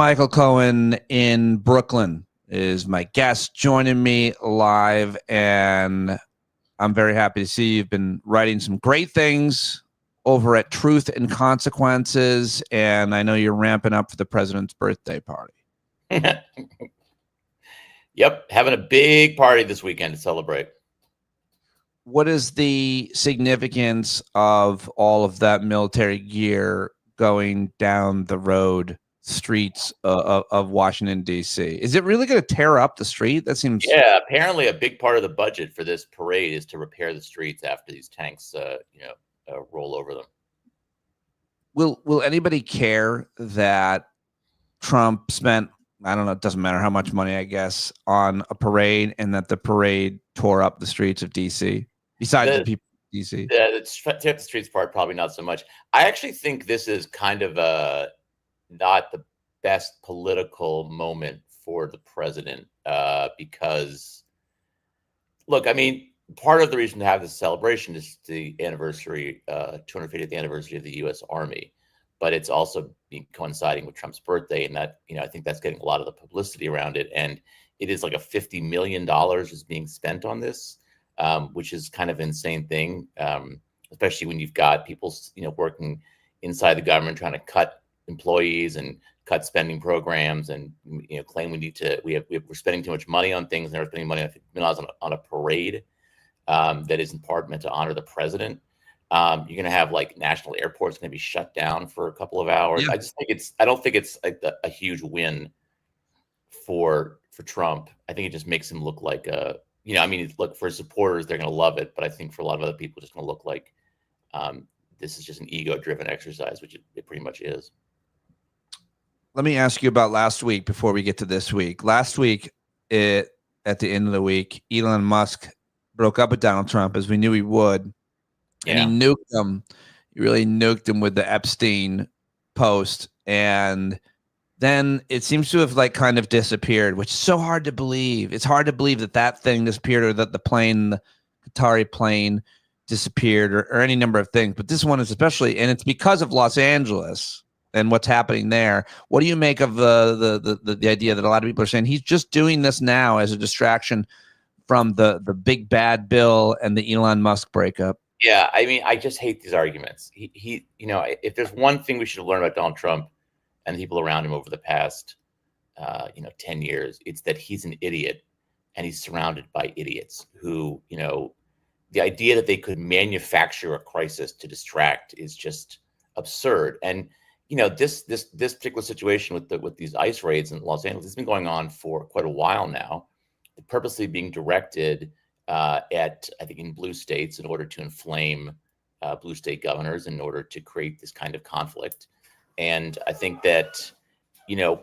Michael Cohen in Brooklyn is my guest, joining me live, and I'm very happy to see you've been writing some great things over at Truth and Consequences, and I know you're ramping up for the president's birthday party. Yep, having a big party this weekend to celebrate. What is the significance of all of that military gear going down the road streets of Washington, D.C.? Is it really going to tear up the street? That seems... Yeah, apparently a big part of the budget for this parade is to repair the streets after these tanks, roll over them. Will anybody care that Trump spent, I don't know, it doesn't matter how much money, I guess, on a parade, and that the parade tore up the streets of D.C.? Besides the people in D.C. The tear up the streets part, probably not so much. I actually think this is kind of not the best political moment for the president because, look, I mean, part of the reason to have this celebration is the anniversary, 250th anniversary of the U.S. Army, but it's also coinciding with Trump's birthday, and that, I think that's getting a lot of the publicity around it. And it is like a $50 million is being spent on this, which is kind of an insane thing, especially when you've got people, working inside the government trying to cut employees and cut spending programs, and claim we're spending too much money on things, and they're spending money on a parade that is in part meant to honor the president. You're going to have like national airports going to be shut down for a couple of hours. Yeah. I don't think it's a huge win for Trump. I think it just makes him look like look, for his supporters, they're going to love it, but I think for a lot of other people, it's just going to look like this is just an ego-driven exercise, which it pretty much is. Let me ask you about last week before we get to this week. Last week, at the end of the week, Elon Musk broke up with Donald Trump, as we knew he would, and he nuked him. He really nuked him with the Epstein post, and then it seems to have kind of disappeared, which is so hard to believe. It's hard to believe that thing disappeared, or that the Qatari plane disappeared, or any number of things. But this one is especially, and it's because of Los Angeles and what's happening there. What do you make of the idea that a lot of people are saying he's just doing this now as a distraction from the big bad bill and the Elon Musk breakup? Yeah, I mean, I just hate these arguments. He if there's one thing we should have learned about Donald Trump and the people around him over the past 10 years, it's that he's an idiot, and he's surrounded by idiots who, the idea that they could manufacture a crisis to distract is just absurd. And this particular situation with these ICE raids in Los Angeles has been going on for quite a while now, purposely being directed at, I think, in blue states in order to inflame blue state governors, in order to create this kind of conflict. And I think that,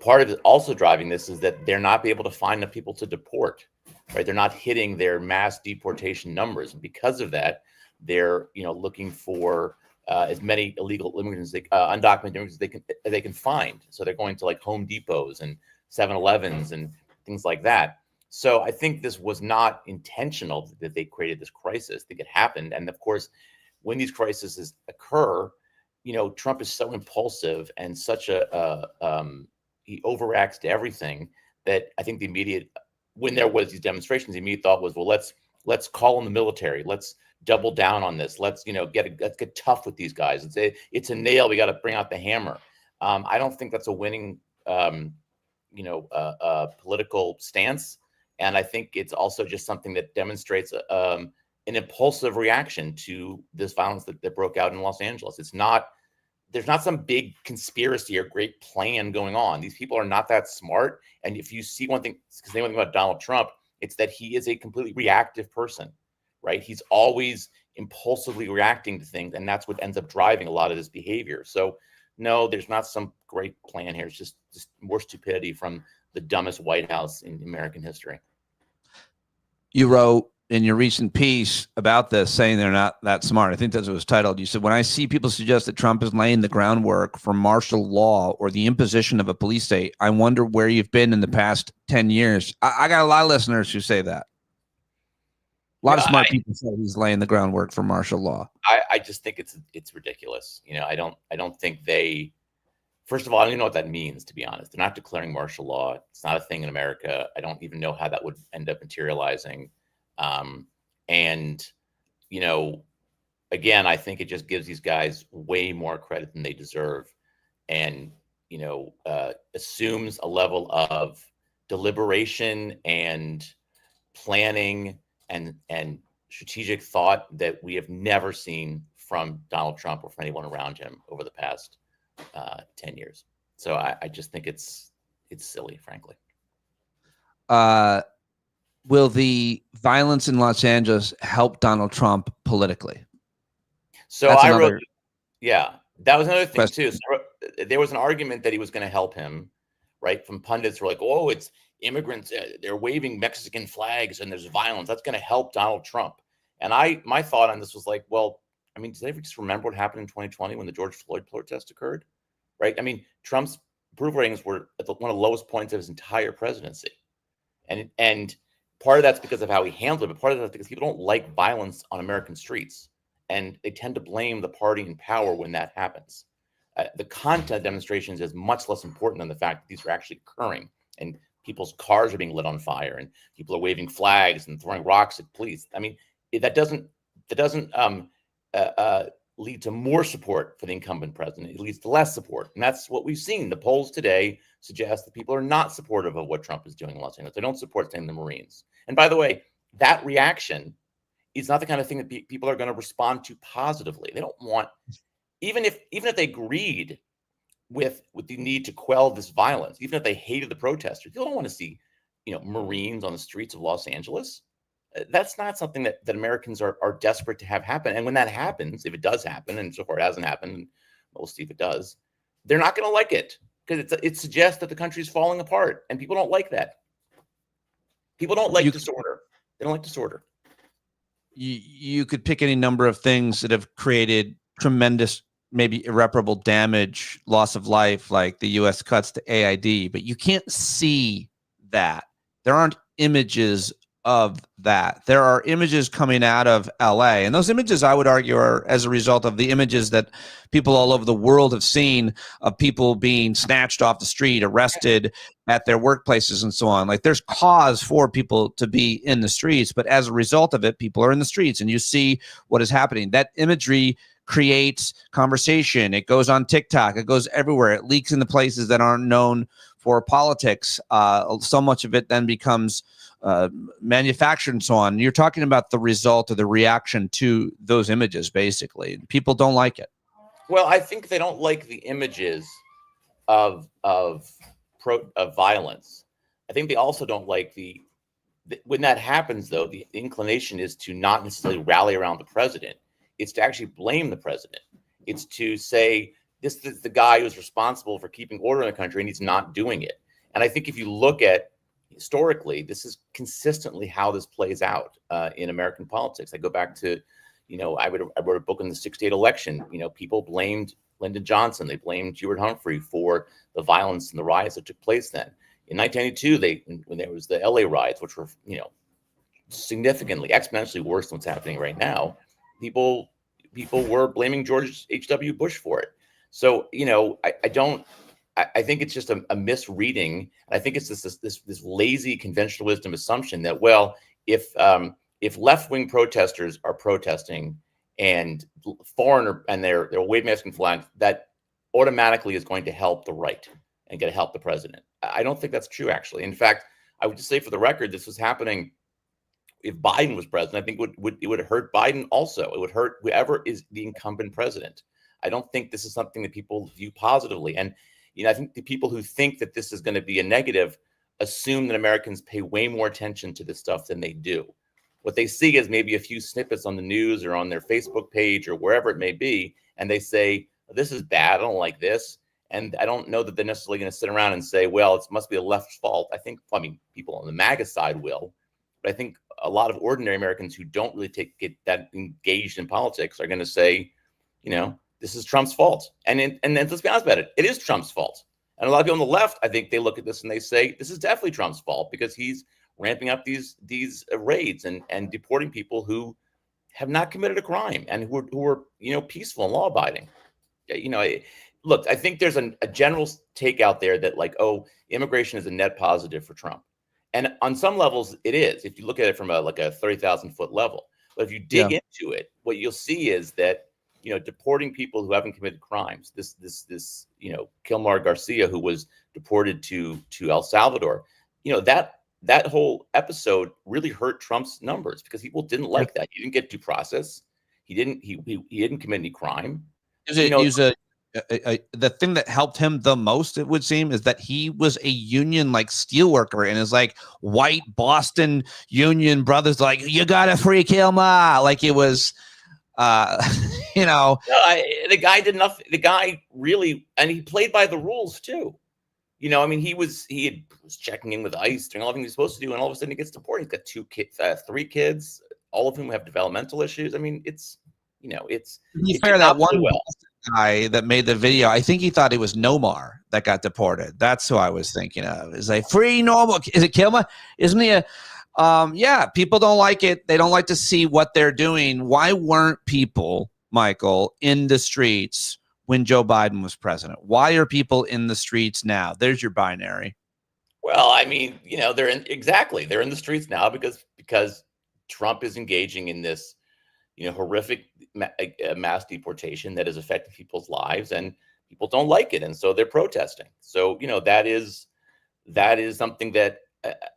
part of it also driving this is that they're not able to find enough people to deport, right? They're not hitting their mass deportation numbers. And because of that, they're, looking for as many illegal immigrants, undocumented immigrants as they can find. So they're going to like Home Depots and 7-Elevens and things like that. So I think this was not intentional that they created this crisis. I think it happened. And of course, when these crises occur, Trump is so impulsive and such he overreacts to everything that I think when there was these demonstrations, the immediate thought was, well, let's call on the military. Let's double down on this. Let's get tough with these guys and say it's a nail. We got to bring out the hammer. I don't think that's a winning political stance, and I think it's also just something that demonstrates an impulsive reaction to this violence that broke out in Los Angeles. There's not some big conspiracy or great plan going on. These people are not that smart. And if you see one thing about Donald Trump, it's that he is a completely reactive person, right? He's always impulsively reacting to things, and that's what ends up driving a lot of this behavior. So no, there's not some great plan here. It's just more stupidity from the dumbest White House in American history. You wrote in your recent piece about this, saying they're not that smart. I think that's what it was titled. You said, when I see people suggest that Trump is laying the groundwork for martial law or the imposition of a police state, I wonder where you've been in the past 10 years. I got a lot of listeners who say that. A lot of smart people say he's laying the groundwork for martial law. I just think it's ridiculous. I don't think they First of all, I don't even know what that means, to be honest. They're not declaring martial law. It's not a thing in America. I don't even know how that would end up materializing. And, you know, again, I think it just gives these guys way more credit than they deserve, and, you know, assumes a level of deliberation and planning and strategic thought that we have never seen from Donald Trump or from anyone around him over the past 10 years. So I just think it's silly, frankly. Will the violence in Los Angeles help Donald Trump politically? So That's I another wrote, yeah, that was another thing question. too. So there was an argument that he was going to help him, right? From pundits who were like, oh, it's immigrants, they're waving Mexican flags and there's violence. That's going to help Donald Trump. And my thought on this was like, well, I mean, does anybody just remember what happened in 2020 when the George Floyd protest occurred? Right? I mean, Trump's approval ratings were at one of the lowest points of his entire presidency. And part of that's because of how he handled it, but part of that's because people don't like violence on American streets. And they tend to blame the party in power when that happens. The content of demonstrations is much less important than the fact that these are actually occurring, and people's cars are being lit on fire, and people are waving flags and throwing rocks at police. I mean, that doesn't lead to more support for the incumbent president. It leads to less support, and that's what we've seen. The polls today suggest that people are not supportive of what Trump is doing in Los Angeles. They don't support sending the Marines. And by the way, that reaction is not the kind of thing that people are going to respond to positively. They don't want, even if they agreed with the need to quell this violence, even if they hated the protesters, people don't want to see, you know, Marines on the streets of Los Angeles. That's not something that Americans are desperate to have happen. And when that happens, if it does happen, and so far it hasn't happened, we'll see if it does, they're not going to like it, because it suggests that the country is falling apart, and people don't like that. People don't like disorder. They don't like disorder. You could pick any number of things that have created tremendous, maybe irreparable damage, loss of life, like the U.S. cuts to AID, but you can't see that. There aren't images of that. There are images coming out of LA, and those images, I would argue, are as a result of the images that people all over the world have seen of people being snatched off the street, arrested at their workplaces, and so on. Like, there's cause for people to be in the streets, but as a result of it, people are in the streets, and you see what is happening. That imagery creates conversation. It goes on TikTok. It goes everywhere. It leaks into places that aren't known for politics. So much of it then becomes manufactured and so on. You're talking about the result of the reaction to those images, basically. People don't like it. Well, I think they don't like the images of violence. I think they also don't like when that happens, though, the inclination is to not necessarily rally around the president. It's to actually blame the president. It's to say, this is the guy who's responsible for keeping order in the country, and he's not doing it. And I think if you look at historically, this is consistently how this plays out in American politics. I go back to, you know, I wrote a book on the 1968 election. You know, people blamed Lyndon Johnson. They blamed Hubert Humphrey for the violence and the riots that took place then. In 1992, when there was the LA riots, which were, you know, significantly, exponentially worse than what's happening right now, people were blaming George H.W. Bush for it. So, you know, I think it's just a misreading. And I think it's this lazy conventional wisdom assumption that, well, if left-wing protesters are protesting and foreigner and they're waving Mexican flags, that automatically is going to help the right and going to help the president. I don't think that's true, actually. In fact, I would just say, for the record, this was happening if Biden was president. I think it would hurt Biden also. It would hurt whoever is the incumbent president. I don't think this is something that people view positively. And, you know, I think the people who think that this is going to be a negative assume that Americans pay way more attention to this stuff than they do. What they see is maybe a few snippets on the news or on their Facebook page or wherever it may be, and they say, this is bad, I don't like this. And I don't know that they're necessarily going to sit around and say, well, it must be the left's fault. I mean, people on the MAGA side will, but I think a lot of ordinary Americans who don't really get that engaged in politics are going to say, you know, this is Trump's fault. And then let's be honest about it. It is Trump's fault. And a lot of people on the left, I think they look at this and they say, this is definitely Trump's fault because he's ramping up these raids and deporting people who have not committed a crime and who are, you know, peaceful and law abiding. You know, look, I think there's a general take out there that like, oh, immigration is a net positive for Trump. And on some levels it is, if you look at it from a 30,000 foot level. But if you dig into it, what you'll see is that, deporting people who haven't committed crimes, this Kilmar Garcia, who was deported to El Salvador, that whole episode really hurt Trump's numbers because people didn't like that. He didn't get due process. He didn't commit any crime. The thing that helped him the most, it would seem, is that he was a union steelworker, and his white Boston union brothers you gotta free Kilmar, it was No, the guy did nothing. The guy really, and he played by the rules too. He was checking in with ICE, doing all the things he's supposed to do, and all of a sudden he gets deported. He's got 3 kids, all of whom have developmental issues. it's to be fair, that one guy that made the video, I think he thought it was Nomar that got deported. That's who I was thinking of. Is free normal? Is it Kilmer? Isn't he people don't like it. They don't like to see what they're doing. Why weren't people, Michael, in the streets when Joe Biden was president? Why are people in the streets now? There's your binary. Well, they're in the streets now because Trump is engaging in this, horrific mass deportation that has affected people's lives, and people don't like it, and so they're protesting. So that is something that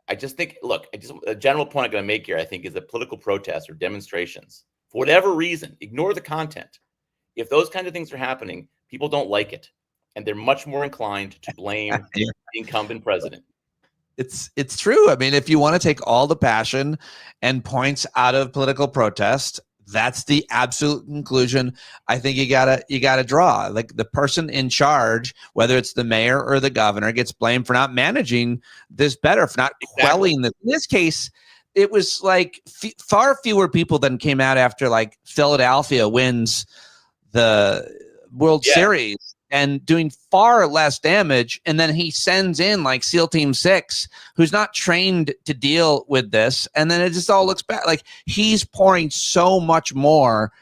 I just think. Look, a general point I'm going to make here, I think, is that political protests or demonstrations, for whatever reason, ignore the content. If those kind of things are happening, people don't like it, and they're much more inclined to blame the incumbent president. It's true. If you want to take all the passion and points out of political protest, that's the absolute conclusion I think you gotta draw. The person in charge, whether it's the mayor or the governor, gets blamed for not managing this better, for not quelling this. In this case, it was far fewer people than came out after Philadelphia wins the World Series and doing far less damage. And then he sends in SEAL Team 6, who's not trained to deal with this. And then it just all looks bad. He's pouring so much more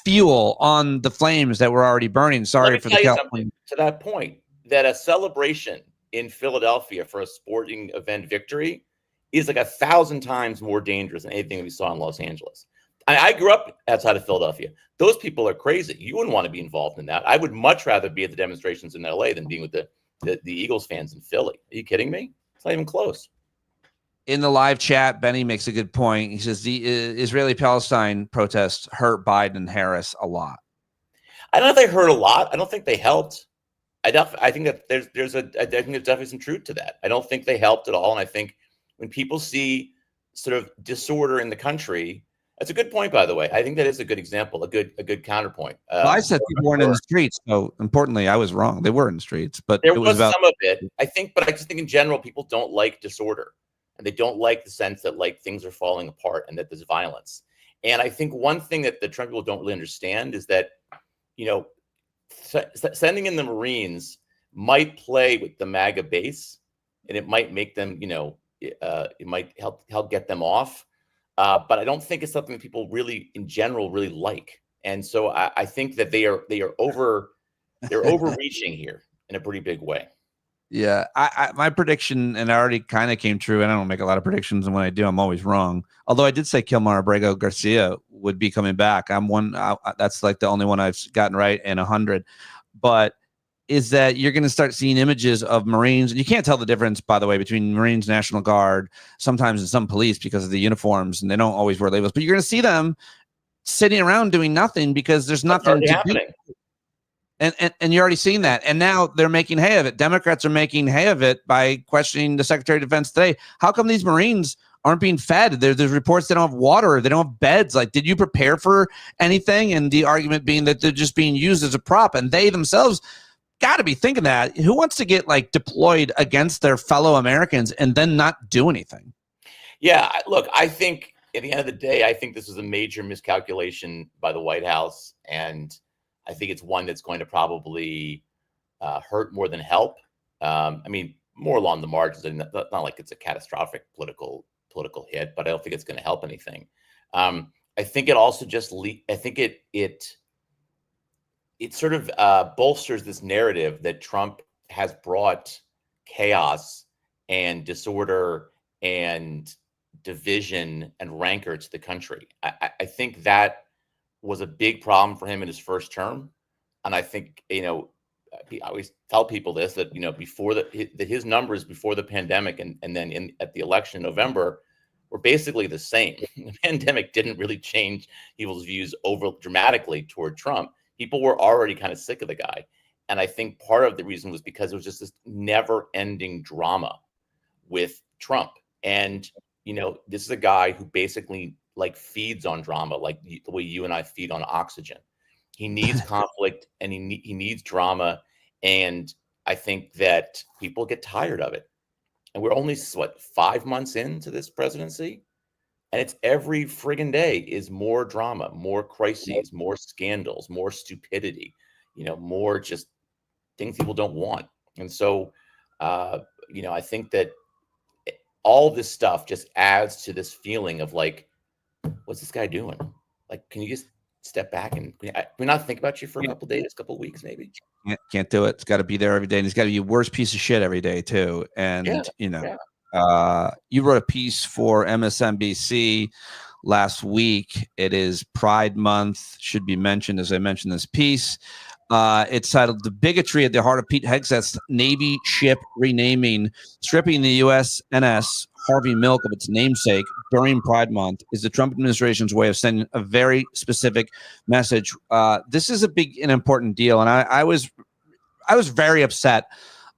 fuel on the flames that were already burning. Sorry for the California. To that point, that a celebration in Philadelphia for a sporting event victory is 1,000 times more dangerous than anything we saw in Los Angeles. I grew up outside of Philadelphia. Those people are crazy. You wouldn't want to be involved in that. I would much rather be at the demonstrations in LA than being with the Eagles fans in Philly. Are you kidding me? It's not even close. In the live chat, Benny makes a good point. He says the Israeli-Palestine protests hurt Biden and Harris a lot. I don't know if they hurt a lot. I don't think they helped. I think that there's definitely some truth to that. I don't think they helped at all. And I think when people see sort of disorder in the country, that's a good point, by the way. I think that is a good example, a good counterpoint. I said people weren't in the streets. So importantly, I was wrong. They were in the streets, but there was some of it, I think. But I just think in general, people don't like disorder, and they don't like the sense that things are falling apart and that there's violence. And I think one thing that the Trump people don't really understand is that, sending in the Marines might play with the MAGA base, and it might make them, it might help get them off. But I don't think it's something that people really, in general, really like. And so I think that they're overreaching here in a pretty big way. Yeah, my prediction, and I already kind of came true, and I don't make a lot of predictions, and when I do, I'm always wrong. Although I did say Kilmar Garcia would be coming back. That's the only one I've gotten right in 100. But is that you're going to start seeing images of Marines, and you can't tell the difference, by the way, between Marines, National Guard, sometimes in some police because of the uniforms, and they don't always wear labels. But you're going to see them sitting around doing nothing because there's nothing to do. And you're already seeing that. And now they're making hay of it. Democrats are making hay of it by questioning the Secretary of Defense today. How come these Marines aren't being fed? There's reports they don't have water. They don't have beds. Did you prepare for anything? And the argument being that they're just being used as a prop. And they themselves got to be thinking that. Who wants to get deployed against their fellow Americans and then not do anything? Yeah, look, I think at the end of the day, I think this is a major miscalculation by the White House. And I think it's one that's going to probably hurt more than help. More along the margins, and not like it's a catastrophic political hit, but I don't think it's going to help anything. I think it also just I think it it sort of bolsters this narrative that Trump has brought chaos and disorder and division and rancor to the country. I think that was a big problem for him in his first term. And I think, I always tell people this, that, before that his numbers before the pandemic and then at the election in November were basically the same. The pandemic didn't really change people's views over dramatically toward Trump. People were already kind of sick of the guy. And I think part of the reason was because it was just this never ending drama with Trump. And, this is a guy who basically like feeds on drama, like the way you and I feed on oxygen. He needs conflict and he needs drama. And I think that people get tired of it. And we're only, 5 months into this presidency? And it's every friggin' day is more drama, more crises, more scandals, more stupidity, more just things people don't want. And so, I think that all this stuff just adds to this feeling of like, what's this guy doing? Like, can you just step back and can we not think about you for a couple of days, couple of weeks, maybe? Can't do it. It's got to be there every day, and he's got to be a worse piece of shit every day too. And you wrote a piece for MSNBC last week. It is Pride Month. Should be mentioned as I mentioned this piece. It's titled "The Bigotry at the Heart of Pete Hegseth's Navy Ship Renaming, Stripping the USNS Harvey Milk of its namesake during Pride Month is the Trump administration's way of sending a very specific message." This is a big and important deal, and I was very upset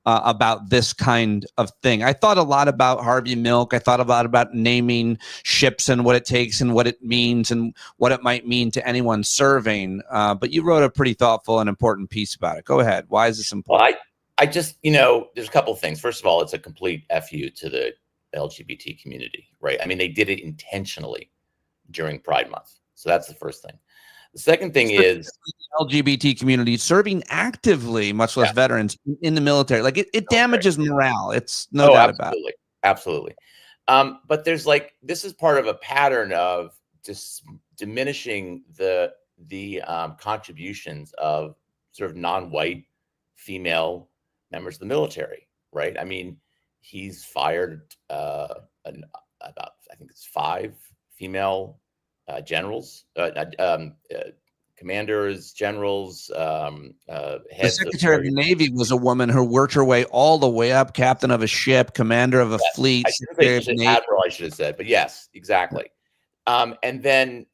about this kind of thing. I thought a lot about Harvey Milk. I thought a lot about naming ships and what it takes and what it means and what it might mean to anyone serving. But you wrote a pretty thoughtful and important piece about it. Go ahead. Why is this important? Well, I just, there's a couple of things. First of all, it's a complete FU to the LGBT community, right? I mean, they did it intentionally during Pride Month. So that's the first thing. The second thing is LGBT community serving actively, much less veterans in the military. Like it damages morale. It's no doubt about it. Absolutely. But there's this is part of a pattern of just diminishing the contributions of sort of non-white female members of the military, right? I mean, he's fired about, I think it's 5 female generals, commanders, generals, the Secretary of the Navy was a woman who worked her way all the way up, captain of a ship, commander of a fleet. Admiral, I should have said, but yes, exactly. And then,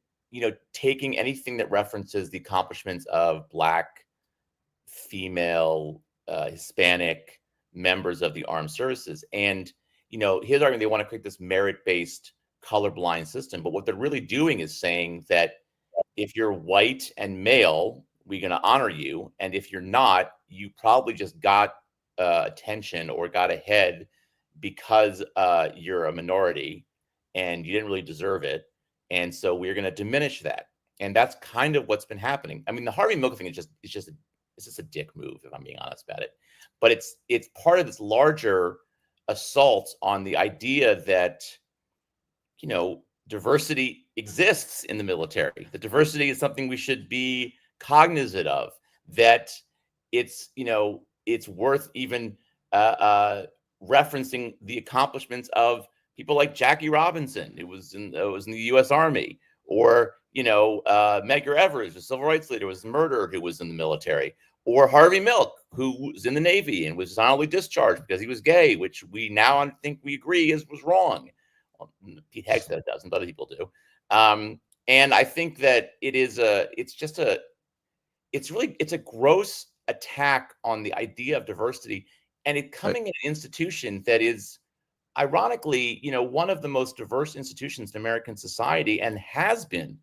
taking anything that references the accomplishments of Black, female, Hispanic members of the armed services. And, his argument, they want to create this merit-based colorblind system. But what they're really doing is saying that if you're white and male, we're going to honor you. And if you're not, you probably just got attention or got ahead because you're a minority and you didn't really deserve it. And so we're going to diminish that. And that's kind of what's been happening. I mean, the Harvey Milk thing is just a dick move, if I'm being honest about it. But it's part of this larger assault on the idea that, diversity exists in the military. The diversity is something we should be cognizant of, that it's worth even referencing the accomplishments of people like Jackie Robinson, who was in the U.S. Army, or Medgar Evers, the civil rights leader, was murdered, who was in the military, or Harvey Milk, who was in the Navy and was dishonorably discharged because he was gay, which we now think we agree was wrong. Well, Pete Hegseth doesn't, but other people do. And I think that it's a gross attack on the idea of diversity, and it coming in an institution that is ironically, one of the most diverse institutions in American society, and has been,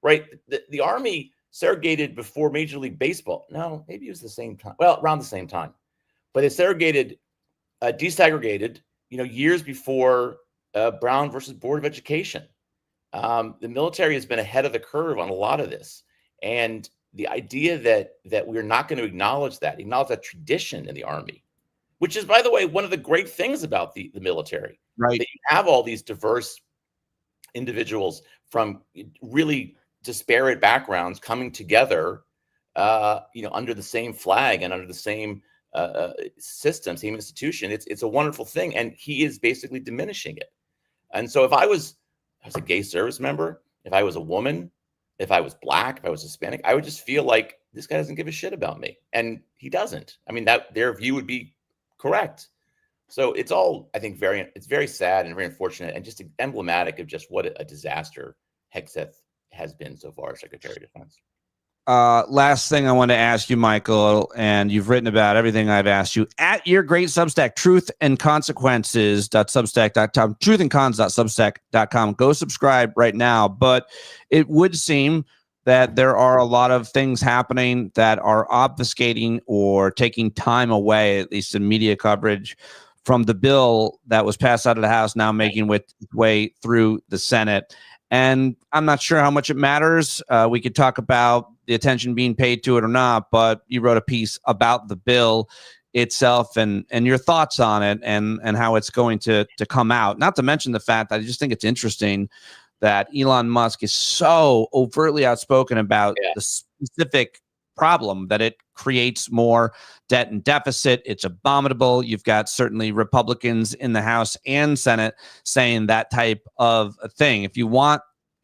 right? The Army segregated before Major League Baseball. No, maybe it was the same time. Well, around the same time, but it segregated, desegregated, years before Brown versus Board of Education. The military has been ahead of the curve on a lot of this, and the idea that we're not going to acknowledge that tradition in the Army, which is, by the way, one of the great things about the military, right? That you have all these diverse individuals from really disparate backgrounds coming together under the same flag and under the same system, same institution. It's a wonderful thing, and he is basically diminishing it. And so if I was a gay service member, if I was a woman, if I was Black, if I was Hispanic, I would just feel like this guy doesn't give a shit about me, and he doesn't. I mean, that their view would be correct. So it's all, I think, it's very sad and very unfortunate, and just emblematic of just what a disaster Hegseth has been so far as Secretary of Defense. Last thing I want to ask you, Michael, and you've written about everything I've asked you at your great Substack, truthandconsequences.substack.com, truthandcons.substack.com. Go subscribe right now. But it would seem that there are a lot of things happening that are obfuscating or taking time away, at least in media coverage, from the bill that was passed out of the House, now making its way through the Senate. And I'm not sure how much it matters. We could talk about the attention being paid to it or not, but you wrote a piece about the bill itself and your thoughts on it and how it's going to come out. Not to mention the fact that I just think it's interesting that Elon Musk is so overtly outspoken about the specific problem that it creates more debt and deficit. It's abominable. You've got certainly Republicans in the House and Senate saying that type of a thing. If you want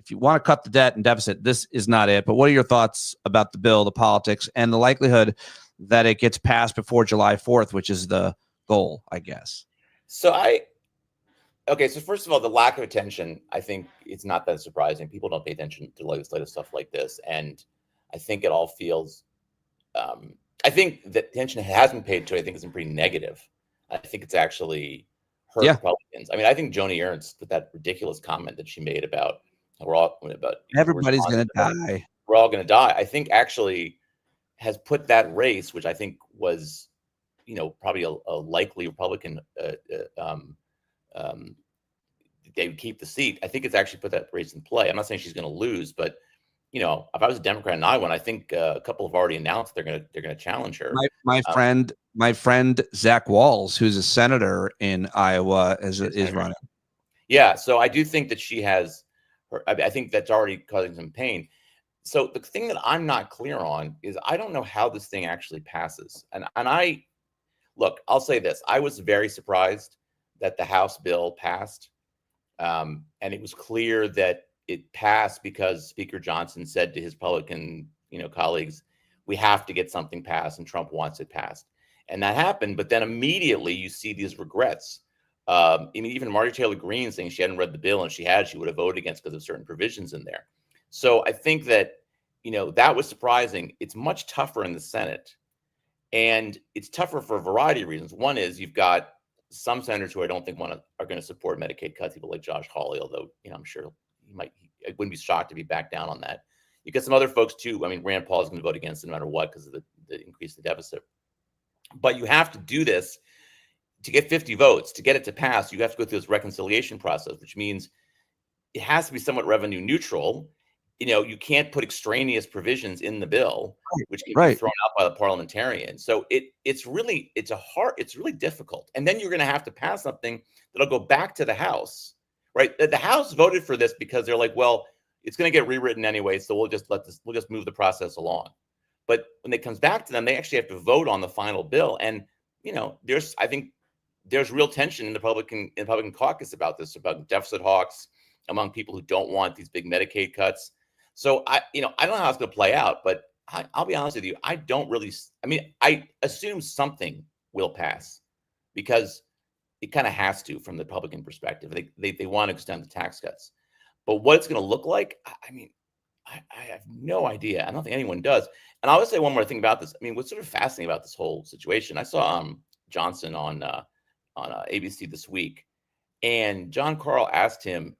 to cut the debt and deficit, this is not it. But what are your thoughts about the bill, the politics, and the likelihood that it gets passed before July 4th, which is the goal, I guess? So first of all, the lack of attention, I think it's not that surprising. People don't pay attention to legislative stuff like this. And I think it all feels, I think that attention has been paid to it. I think it's been pretty negative. I think it's actually hurt Republicans. I mean, I think Joni Ernst, with that ridiculous comment that she made about everybody's going to die. We're all going to die. I think actually has put that race, which I think was, probably a likely Republican, they would keep the seat. I think it's actually put that race in play. I'm not saying she's going to lose, but if I was a Democrat in Iowa, and I think a couple have already announced they're going to challenge her. My friend Zach Walz, who's a senator in Iowa, is running. Yeah, so I do think that she has. I think that's already causing some pain. So the thing that I'm not clear on is I don't know how this thing actually passes. And I'll say this: I was very surprised that the House bill passed, and it was clear that it passed because Speaker Johnson said to his Republican, colleagues, "We have to get something passed," and Trump wants it passed, and that happened. But then immediately you see these regrets. Even Marjorie Taylor Greene saying she hadn't read the bill, and she would have voted against because of certain provisions in there. So I think that, that was surprising. It's much tougher in the Senate, and it's tougher for a variety of reasons. One is you've got some senators who I don't think are going to support Medicaid cuts, people like Josh Hawley, although, I'm sure I wouldn't be shocked if he backed down on that. You get some other folks too. I mean, Rand Paul is going to vote against it no matter what because of the increase in the deficit. But you have to do this to get 50 votes, to get it to pass. You have to go through this reconciliation process, which means it has to be somewhat revenue neutral. You can't put extraneous provisions in the bill, which can be thrown out by the parliamentarian. So it's really difficult. And then you're going to have to pass something that'll go back to the House, right? The House voted for this because they're like, well, it's going to get rewritten anyway, so we'll just move the process along. But when it comes back to them, they actually have to vote on the final bill. And I think there's real tension in the Republican caucus about this, about deficit hawks, among people who don't want these big Medicaid cuts. So I don't know how it's going to play out, but I'll be honest with you. I assume something will pass because it kind of has to from the Republican perspective. They want to extend the tax cuts, but what it's going to look like, I have no idea. I don't think anyone does. And I'll say one more thing about this. What's sort of fascinating about this whole situation, I saw Johnson on ABC this week, and John Carl asked him,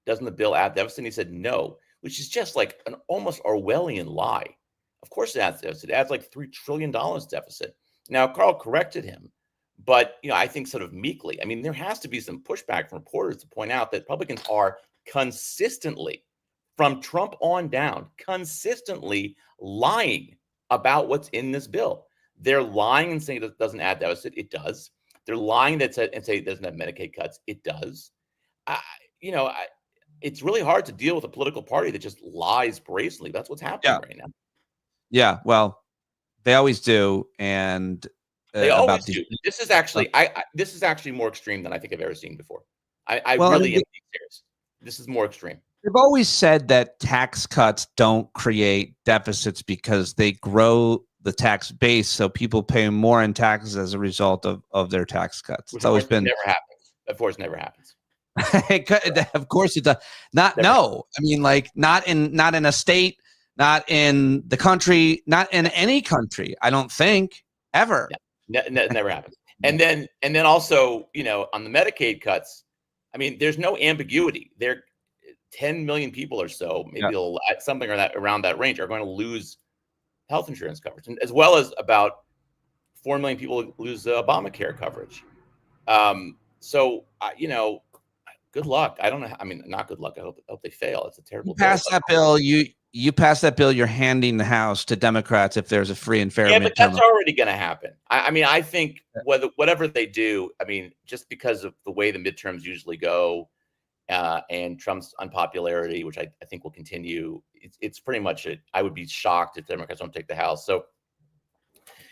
doesn't the bill add deficit? And he said no, which is just like an almost Orwellian lie. Of course it adds deficit. It adds like $3 trillion deficit. Now, Carl corrected him, but I think sort of meekly. There has to be some pushback from reporters to point out that Republicans are consistently, from Trump on down, consistently lying about what's in this bill. They're lying and saying it doesn't add deficit. It does. They're lying and say it doesn't have Medicaid cuts. It does. It's really hard to deal with a political party that just lies brazenly. That's what's happening right now. Yeah, well, they always do, and They always about these. do. This is actually, this is actually more extreme than I think I've ever seen before. I Well, really am being serious. This is more extreme. They've always said that tax cuts don't create deficits because they grow the tax base, so people pay more in taxes as a result of their tax cuts. It's always been never happens. Of course, never happens. Of course it does. Not Never. No. I mean, like not in a state, not in the country, not in any country. I don't think ever. Never happens. And then also, you know, on the Medicaid cuts, I mean, there's no ambiguity. There, 10 million people or so, maybe something around that range, are going to lose health insurance coverage, and as well as about 4 million people lose Obamacare coverage. So you know, good luck. I don't know. I mean, not good luck. I hope they fail. It's a terrible. You pass that bill. You pass that bill. You're handing the House to Democrats if there's a free and fair. Yeah, but that's already going to happen. I mean, I think whatever they do, I mean, just because of the way the midterms usually go, and Trump's unpopularity, which I think will continue, it's pretty much it. I would be shocked if Democrats don't take the House. So,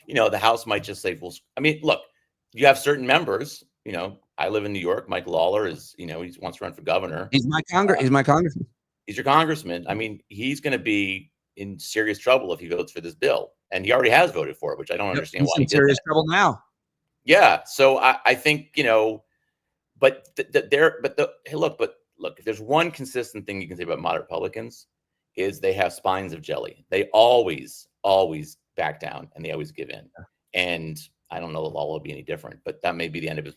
you know, the House might just say, well, I mean, look, you have certain members. You know, I live in New York. Mike Lawler is, you know, he wants to run for governor. He's my congressman. He's your congressman. I mean, he's going to be in serious trouble if he votes for this bill, and he already has voted for it, which I don't understand why. He's in serious trouble now. Yeah, so I think, you know, but hey, look, if there's one consistent thing you can say about moderate Republicans, is they have spines of jelly. They always back down, and they always give in. And I don't know if Lawler will be any different, but that may be the end of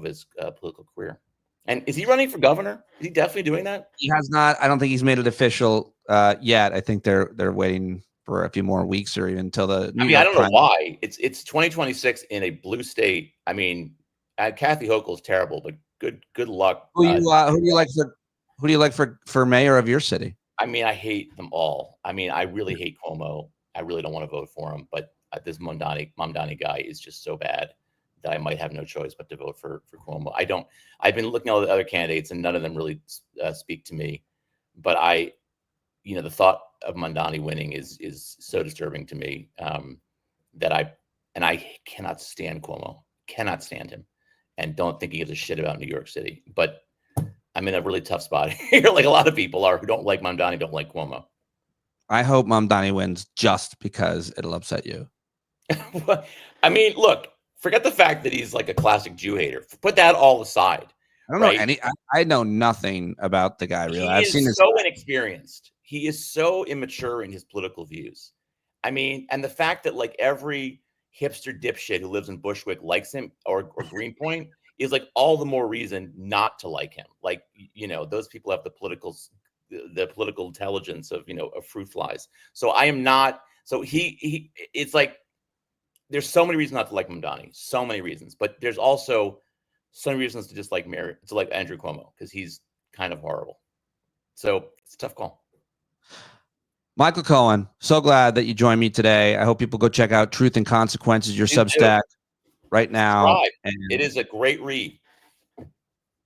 his political career. And is he running for governor? Is he definitely doing that? He has not. I don't think he's made it official yet. I think they're waiting for a few more weeks or even until the. I don't know why. It's 2026 in a blue state. I mean, Kathy Hochul is terrible, but good luck. Who do you like for mayor of your city? I mean, I hate them all. I mean, I really hate Cuomo. I really don't want to vote for him, but this Mamdani guy is just so bad that I might have no choice but to vote for Cuomo. I've been looking at all the other candidates, and none of them really speak to me. But you know, the thought of Mamdani winning is so disturbing to me, that I cannot stand Cuomo, cannot stand him, and don't think he gives a shit about New York City. But I'm in a really tough spot here, like a lot of people are who don't like Mamdani, don't like Cuomo. I hope Mamdani wins just because it'll upset you. I mean, look, forget the fact that he's like a classic Jew hater. Put that all aside. I don't know I know nothing about the guy really. I've seen so inexperienced. He is so immature in his political views. I mean, and the fact that like every hipster dipshit who lives in Bushwick likes him or Greenpoint is like all the more reason not to like him. Like, you know, those people have the political intelligence of, you know, of fruit flies. So I am not. So it's like, there's so many reasons not to like Mamdani, so many reasons, but there's also so many reasons to dislike Andrew Cuomo, because he's kind of horrible. So it's a tough call. Michael Cohen, so glad that you joined me today. I hope people go check out Truth and Consequences, your Substack right now. And it is a great read.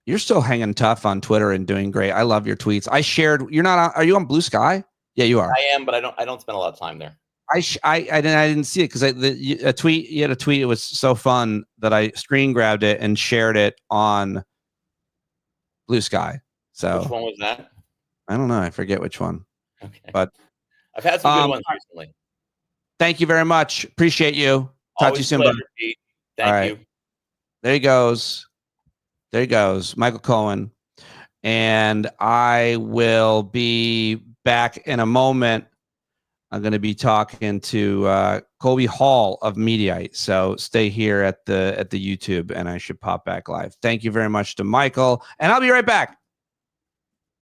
You're still hanging tough on Twitter and doing great. I love your tweets. I shared. Are you on Blue Sky? Yeah, you are. I am, but I don't spend a lot of time there. I didn't see it because you had a tweet. It was so fun that I screen grabbed it and shared it on Blue Sky. So which one was that? I don't know. I forget which one. Okay, but I've had some good ones recently. Thank you very much. Appreciate you. Talk to you soon. Thank you. There he goes. There he goes, Michael Cohen, and I will be back in a moment. I'm going to be talking to Colby Hall of Mediaite. So stay here at the YouTube, and I should pop back live. Thank you very much to Michael, and I'll be right back.